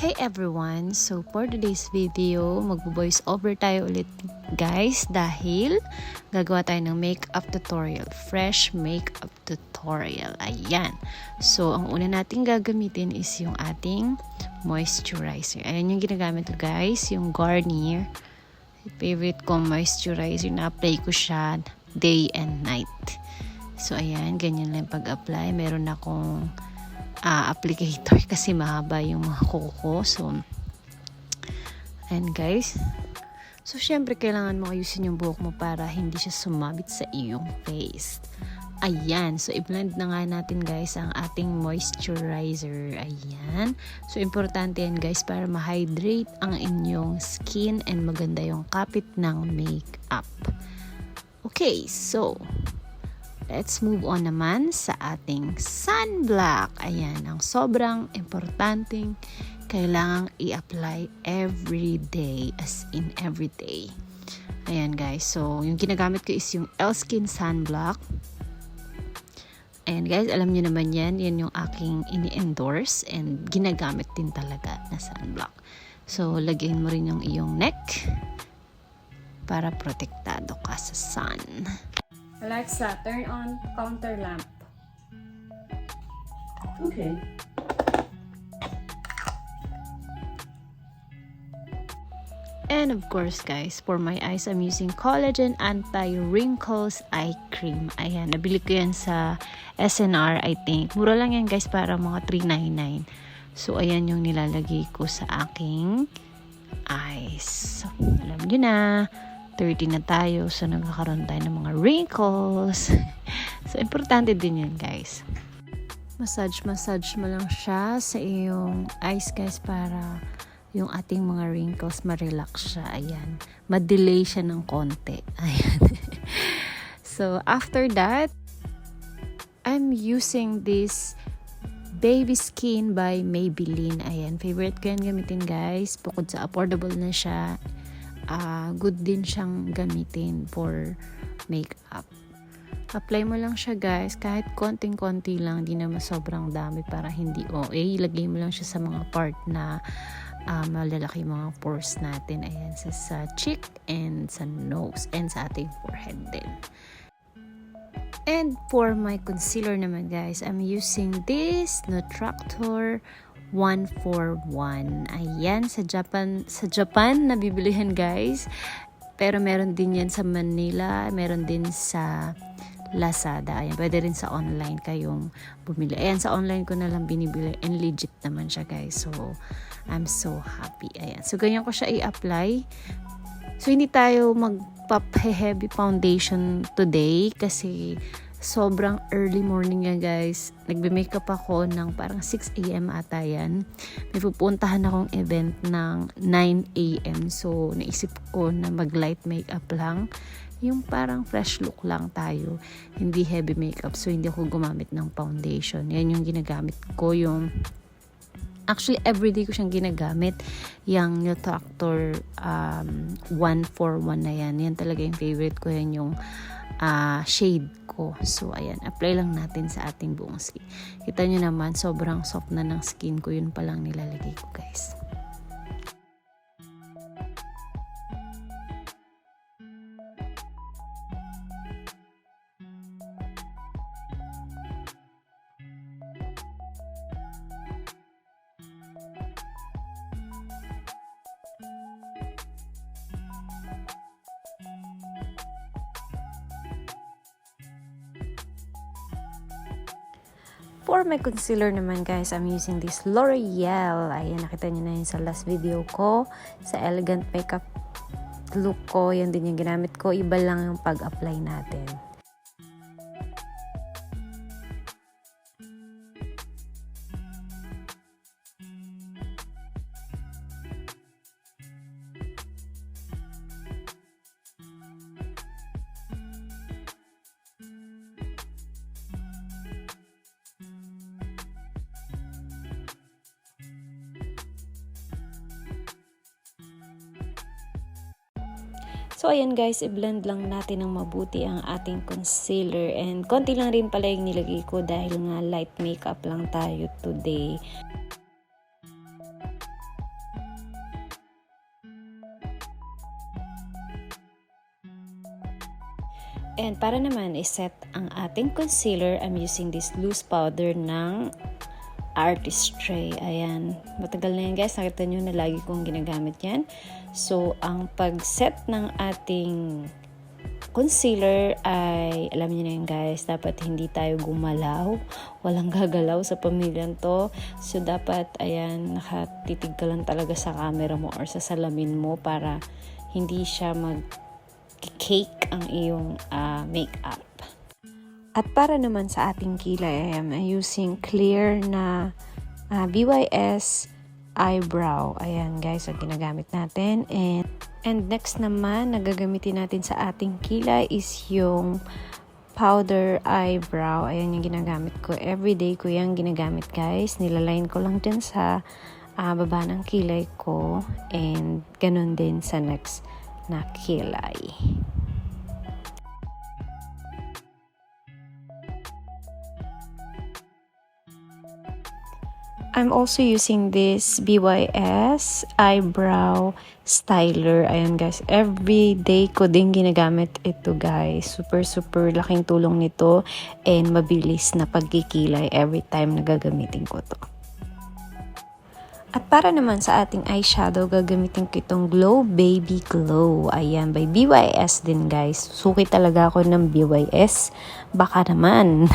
Hey everyone! So for today's video, magbo-voice over tayo ulit guys dahil gagawa tayo ng makeup tutorial. Fresh makeup tutorial. Ayan. So ang una natin gagamitin is yung ating moisturizer. Ayan yung ginagamit ko guys, yung Garnier. Favorite ko moisturizer. Na-apply ko siya day and night. So ayan, ganyan lang pag-apply. Meron akong applicator kasi mahaba yung mga kuko. So, ayan guys. So, syempre, kailangan mo ayusin yung buhok mo para hindi siya sumabit sa iyong face. Ayan. So, i-blend na nga natin guys ang ating moisturizer. Ayan. So, importante yan guys para ma-hydrate ang inyong skin and maganda yung kapit ng makeup. Okay. So, let's move on naman sa ating sunblock. Ayan, ang sobrang importanteng kailangang i-apply every day, as in every day. Ayan guys, so yung ginagamit ko is yung Elskin sunblock. And guys, alam niyo naman yan yung aking ini-endorse and ginagamit din talaga na sunblock. So, lagyan mo rin yung iyong neck para protektado ka sa sun. Alexa, turn on counter lamp. Okay. And of course guys, for my eyes, I'm using Collagen Anti-Wrinkles Eye Cream. Ayan, nabili ko yan sa SNR, I think. Mura lang yan guys, para mga $3.99. So, ayan yung nilalagay ko sa aking eyes. So, alam nyo na. 30 na tayo, so nagkakaroon tayo ng mga wrinkles. So, importante din yun, guys. Massage mo lang siya sa iyong eyes, guys, para yung ating mga wrinkles ma-relax siya. Ayan. Ma-delay siya ng konti. Ayan. So, after that, I'm using this Baby Skin by Maybelline. Ayan. Favorite ko yan gamitin, guys. Bukod sa affordable na siya, good din siyang gamitin for makeup. Apply mo lang siya guys, kahit konting-konti lang, di naman sobrang dami para hindi OA. Ilagay mo lang siya sa mga part na malalaki mga pores natin. Ayan, sa cheek and sa nose and sa ating forehead din. And for my concealer naman guys, I'm using this Nutractor 141. Ayan, sa Japan nabibilihan guys. Pero meron din yan sa Manila, meron din sa Lazada. Ayan, pwede rin sa online kayong bumili. Ayan, sa online ko na lang binibili and legit naman siya guys. So, I'm so happy. Ayan, so ganyan ko siya i-apply. So, hindi tayo magpa-heavy foundation today kasi sobrang early morning nga guys. Nagbe-makeup ako ng parang 6 AM ata yan. May pupuntahan akong event ng 9 AM. So, naisip ko na mag-light makeup lang. Yung parang fresh look lang tayo. Hindi heavy makeup. So, hindi ako gumamit ng foundation. Yan yung ginagamit ko. Actually, everyday ko siyang ginagamit. Yung Nutractor 141 na yan. Yan talaga yung favorite ko. Yan yung shade ko. So, ayan. Apply lang natin sa ating buong skin. Kita nyo naman, sobrang soft na ng skin ko. Yun pa lang nilalagay ko, guys. For my concealer naman guys, I'm using this L'Oreal. Ayan, nakita nyo na yun sa last video ko. Sa elegant makeup look ko, yan din yung ginamit ko. Iba lang yung pag-apply natin. So, ayan guys, i-blend lang natin ng mabuti ang ating concealer. And konti lang rin pala yung nilagay ko dahil nga light makeup lang tayo today. And para naman iset ang ating concealer, I'm using this loose powder ng Artistry. Ayan. Matagal na yan guys. Nakita nyo na lagi kong ginagamit yan. So, ang pag-set ng ating concealer ay, alam niyo na yun guys, dapat hindi tayo gumalaw. Walang gagalaw sa pamilyang to. So, dapat, ayan, nakatitig ka lang talaga sa camera mo or sa salamin mo para hindi siya mag-cake ang iyong makeup. At para naman sa ating kilay, I am using clear na BYS eyebrow. Ayan guys, ang ginagamit natin. And next naman, nagagamitin natin sa ating kilay is yung powder eyebrow. Ayan yung ginagamit ko. Everyday ko yung ginagamit guys. Nilaline ko lang dyan sa baba ng kilay ko. And ganun din sa next na kilay. I'm also using this BYS eyebrow styler. Ayan guys, every day ko din ginagamit ito guys. Super laking tulong nito and mabilis na pagkikilay every time na gagamitin ko to. At para naman sa ating eyeshadow, gagamitin ko itong Glow Baby Glow. Ayan, by BYS din guys. Suki talaga ako ng BYS. Baka naman.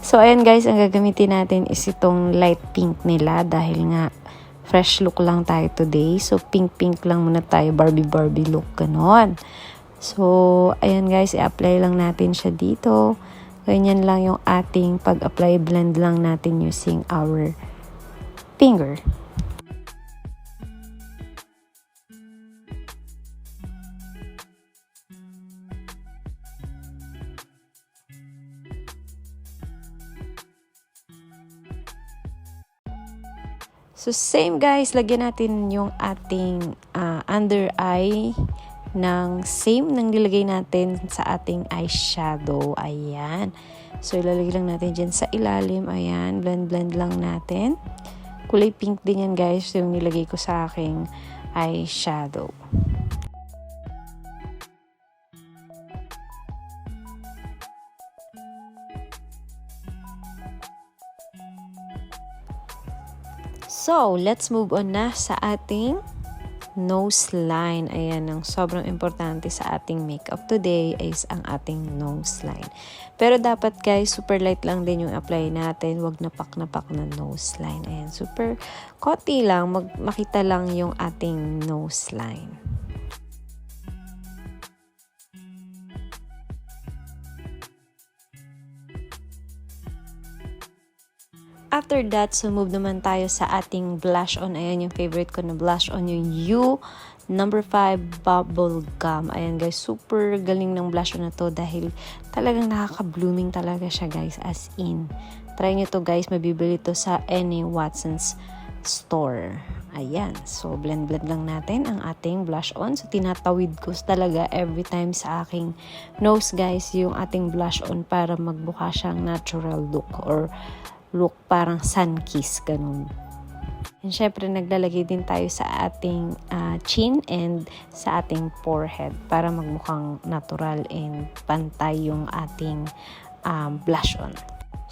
So, ayan guys, ang gagamitin natin is itong light pink nila dahil nga fresh look lang tayo today. So, pink lang muna tayo. Barbie look, ganon. So, ayan guys, i-apply lang natin siya dito. Ganyan lang yung ating pag-apply. Blend lang natin using our finger. So, same guys, lagyan natin yung ating under eye ng same nang nilagay natin sa ating eyeshadow. Ayan. So, ilalagay lang natin dyan sa ilalim. Ayan, blend lang natin. Kulay pink din yan guys, yung nilagay ko sa aking eyeshadow. So, let's move on na sa ating nose line. Ayan, ang sobrang importante sa ating makeup today is ang ating nose line. Pero dapat guys, super light lang din yung apply natin. Huwag napak na nose line. Ayan, super konti lang. Makita lang yung ating nose line. After that, so move naman tayo sa ating blush on. Ayan yung favorite ko na blush on, yung You number 5 Bubble Gum. Ayan guys, super galing ng blush on na to dahil talagang nakaka-blooming talaga siya guys, as in. Try nyo to guys, mabibili to sa any Watson's store. Ayan, so blend lang natin ang ating blush on. So tinatawid ko talaga every time sa aking nose guys, yung ating blush on para magbuka siyang natural look or look parang sun kiss, ganun. And syempre, naglalagay din tayo sa ating chin and sa ating forehead para magmukhang natural and pantay yung ating blush on.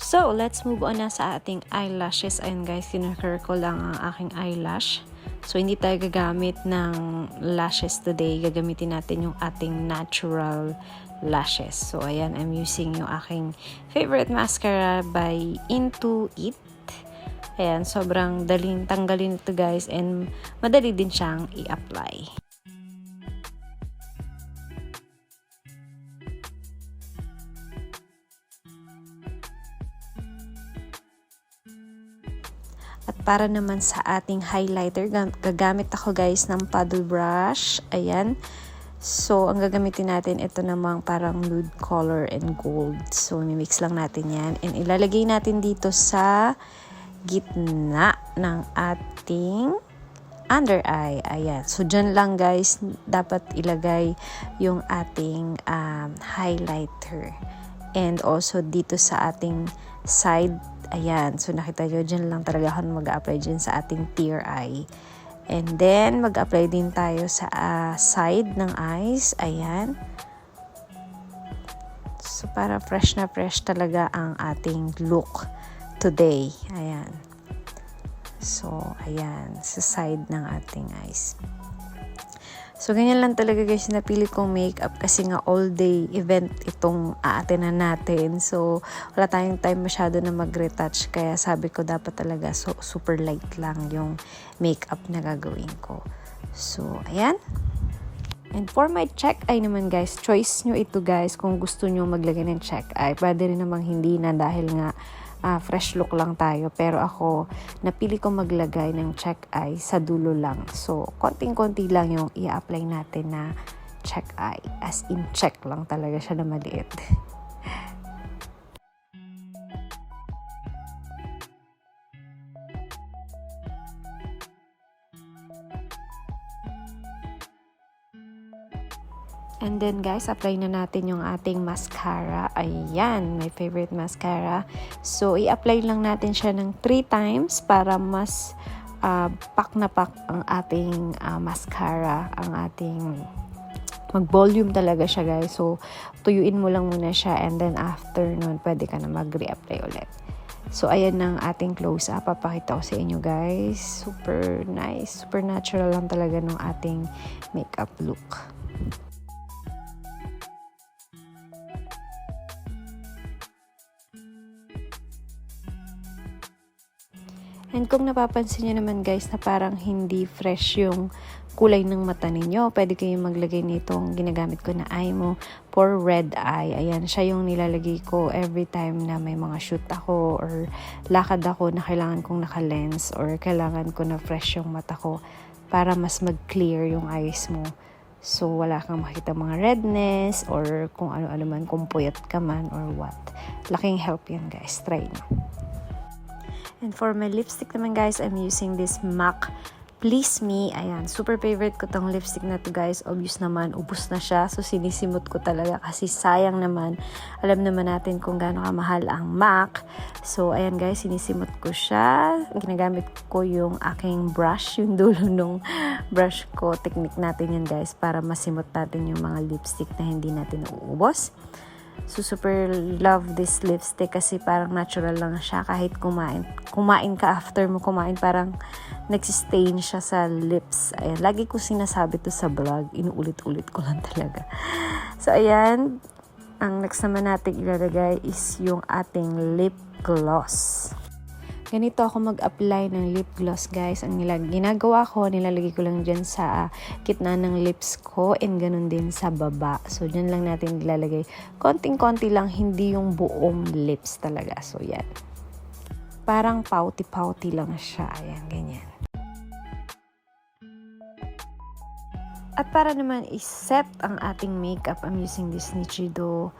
So, let's move on na sa ating eyelashes. Ayun guys, kinakir ko lang ang aking eyelash. So, hindi tayo gagamit ng lashes today. Gagamitin natin yung ating natural lashes. So, ayan, I'm using yung aking favorite mascara by Into It. Ayan, sobrang daling tanggalin ito guys and madali din siyang i-apply. At para naman sa ating highlighter, gagamit ako guys ng paddle brush. Ayan. So, ang gagamitin natin, ito namang parang nude color and gold. So, mimix lang natin yan. And ilalagay natin dito sa gitna ng ating under eye. Ayan. So, dyan lang guys, dapat ilagay yung ating highlighter. And also, dito sa ating side. Ayan. So, nakita nyo, dyan lang talaga ako mag-apply dyan sa ating tear eye. And then, mag-apply din tayo sa side ng eyes. Ayan. So, para fresh na fresh talaga ang ating look today. Ayan. So, ayan. Sa side ng ating eyes. So, ganyan lang talaga guys, napili kong makeup kasi nga all day event itong aatenan natin. So, wala tayong time masyado na mag-retouch. Kaya sabi ko dapat talaga super light lang yung makeup na gagawin ko. So, ayan. And for my check eye naman guys, choice nyo ito guys kung gusto nyo maglagay ng check eye. Pwede rin namang hindi na dahil nga fresh look lang tayo. Pero ako, napili ko maglagay ng check eye sa dulo lang. So, konting-konti lang yung i-apply natin na check eye. As in, check lang talaga siya na maliit. And then guys, apply na natin yung ating mascara. Ayan, my favorite mascara. So, i-apply lang natin siya ng 3 times para mas pak na pak ang ating mascara. Ang ating mag-volume talaga siya guys. So, tuyuin mo lang muna siya and then after nun, pwede ka na mag-reapply ulit. So, ayan ang ating close-up. Papakita ko sa inyo guys. Super nice. Super natural lang talaga ng ating makeup look. And kung napapansin nyo naman guys na parang hindi fresh yung kulay ng mata ninyo, pwede kayong maglagay nitong ginagamit ko na eye mo for red eye. Ayan, siya yung nilalagay ko every time na may mga shoot ako or lakad ako na kailangan kong naka-lens or kailangan ko na fresh yung mata ko para mas mag-clear yung eyes mo. So, wala kang makita mga redness or kung ano-ano man, kung puyat ka man or what. Laking help yan guys. Try nyo. And for my lipstick naman guys, I'm using this MAC Please Me. Ayan, super favorite ko tong lipstick na to guys. Obvious naman, ubos na siya. So, sinisimot ko talaga kasi sayang naman. Alam naman natin kung gaano kamahal ang MAC. So, ayan guys, sinisimot ko siya. Ginagamit ko yung aking brush, yung dulo nung brush ko. Technique natin yan guys para masimot natin yung mga lipstick na hindi natin uubos. So, super love this lipstick kasi parang natural lang siya kahit kumain ka after mo kumain, parang nagsistain siya sa lips. Ayan, lagi ko sinasabi to sa vlog, inuulit-ulit ko lang talaga. So, ayan, ang next naman natin ilalagay is yung ating lip gloss. Ganito ako mag-apply ng lip gloss guys. Ang ginagawa ko, nilalagay ko lang dyan sa gitna ng lips ko and ganun din sa baba. So, dyan lang natin ilalagay. Konting-konti lang, hindi yung buong lips talaga. So, yan. Parang pouty-pouty lang siya. Ayan, ganyan. At para naman i-set ang ating makeup, I'm using this Nichido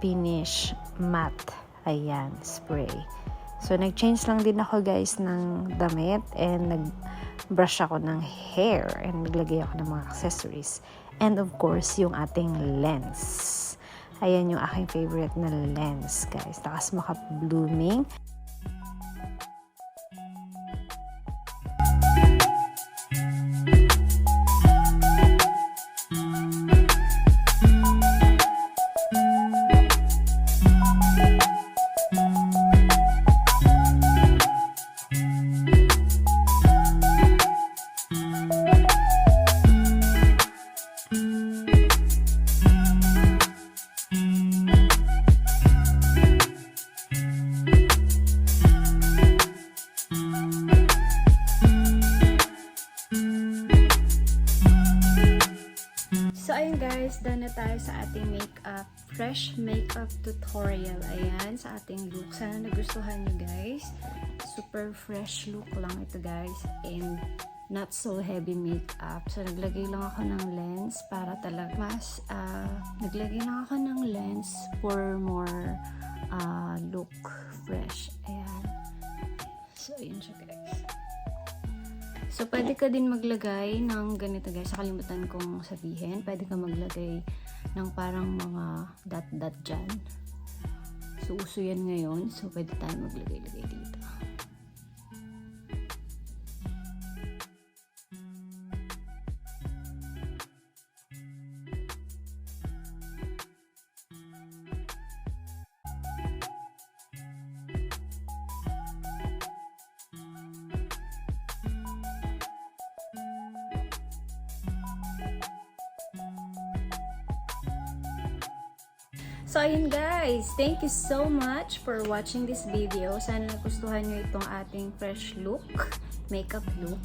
Finish Matte. Ayan, spray. So, nag-change lang din ako guys ng damit and nag-brush ako ng hair and naglagay ako ng mga accessories. And of course, yung ating lens. Ayan yung aking favorite na lens guys. Takas maka-blooming. So, ayun guys, done na tayo sa ating makeup, fresh makeup tutorial. Ayan, sa ating look. Sana nagustuhan nyo guys. Super fresh look lang ito guys. And not so heavy makeup. So, naglagay lang ako ng lens para talaga mas, naglagay lang ako ng lens for more look fresh. Ayan. So, ayun siya guys. So, pwede ka din maglagay ng ganito guys. Nakalimutan kong sabihin. Pwede ka maglagay ng parang mga dot-dot dyan. So, uso yan ngayon. So, pwede tayo maglagay-lagay dito. So ayun guys, thank you so much for watching this video. Sana nagustuhan nyo itong ating fresh look, makeup look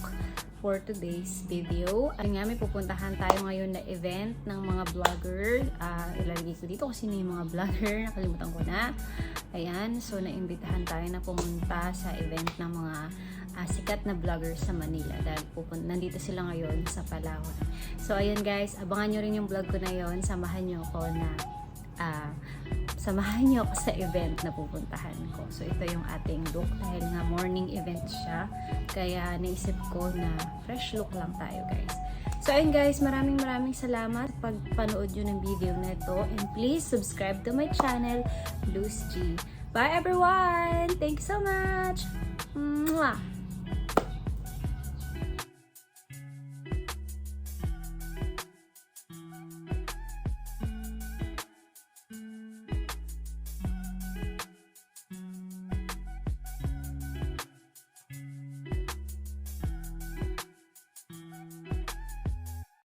for today's video. Ayun nga, may pupuntahan tayo ngayon na event ng mga vlogger. Ilalagay ko dito kung sino yung mga vlogger, nakalimutan ko na. Ayan, so naimbitahan tayo na pumunta sa event ng mga sikat na vlogger sa Manila dahil nandito sila ngayon sa Palawan. So ayun guys, abangan nyo rin yung vlog ko na yon. Samahan nyo ako sa event na pupuntahan ko. So ito yung ating look dahil nga morning event siya, kaya naisip ko na fresh look lang tayo guys. So ayun guys, maraming salamat pagpanood nyo ng video na ito, and please subscribe to my channel, Luz G. Bye everyone! Thank you so much! Mwah!